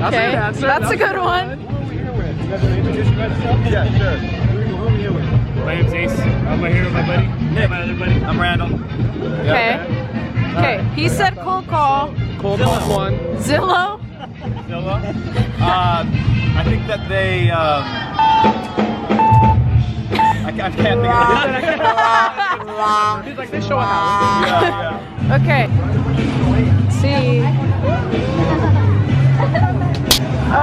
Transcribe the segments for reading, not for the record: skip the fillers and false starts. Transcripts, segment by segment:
Okay, that's a good one. Yeah, sure. My name's Ace. I'm here with my buddy. Nick. My other buddy. I'm Randall. Okay. Okay, he said cold call. Cold call one. Zillow? Zillow. I think that they. I can't think of it. He's like, they show a house. Yeah. Okay. Let's see. Oh.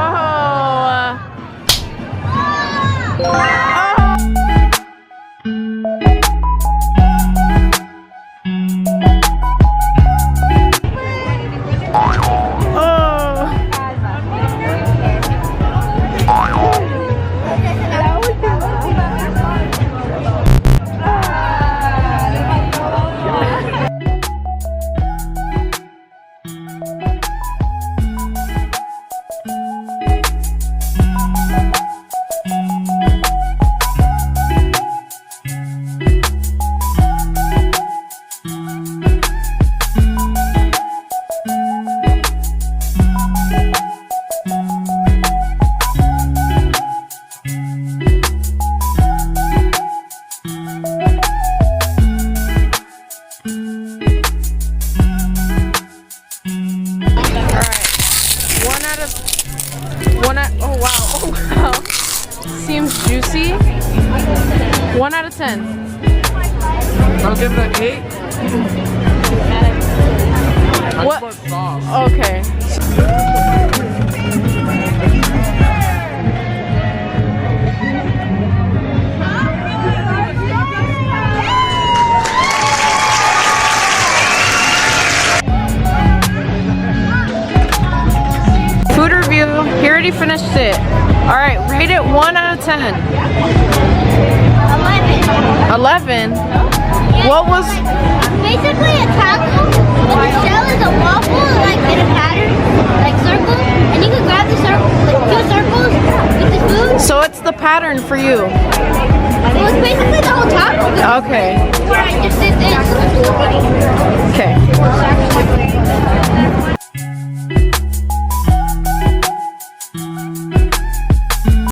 Oh wow. Seems juicy. 1 out of 10. I'll give it an 8. What? Okay. Food review. He already finished it. All right, rate it 1 out of 10. 11. What was? Basically a taco, but the shell is a waffle, like in a pattern, like circles, and you can grab the circle, like 2 circles with the food. So it's the pattern for you. Well, it's basically the whole taco. Okay. Where I just did this. Okay.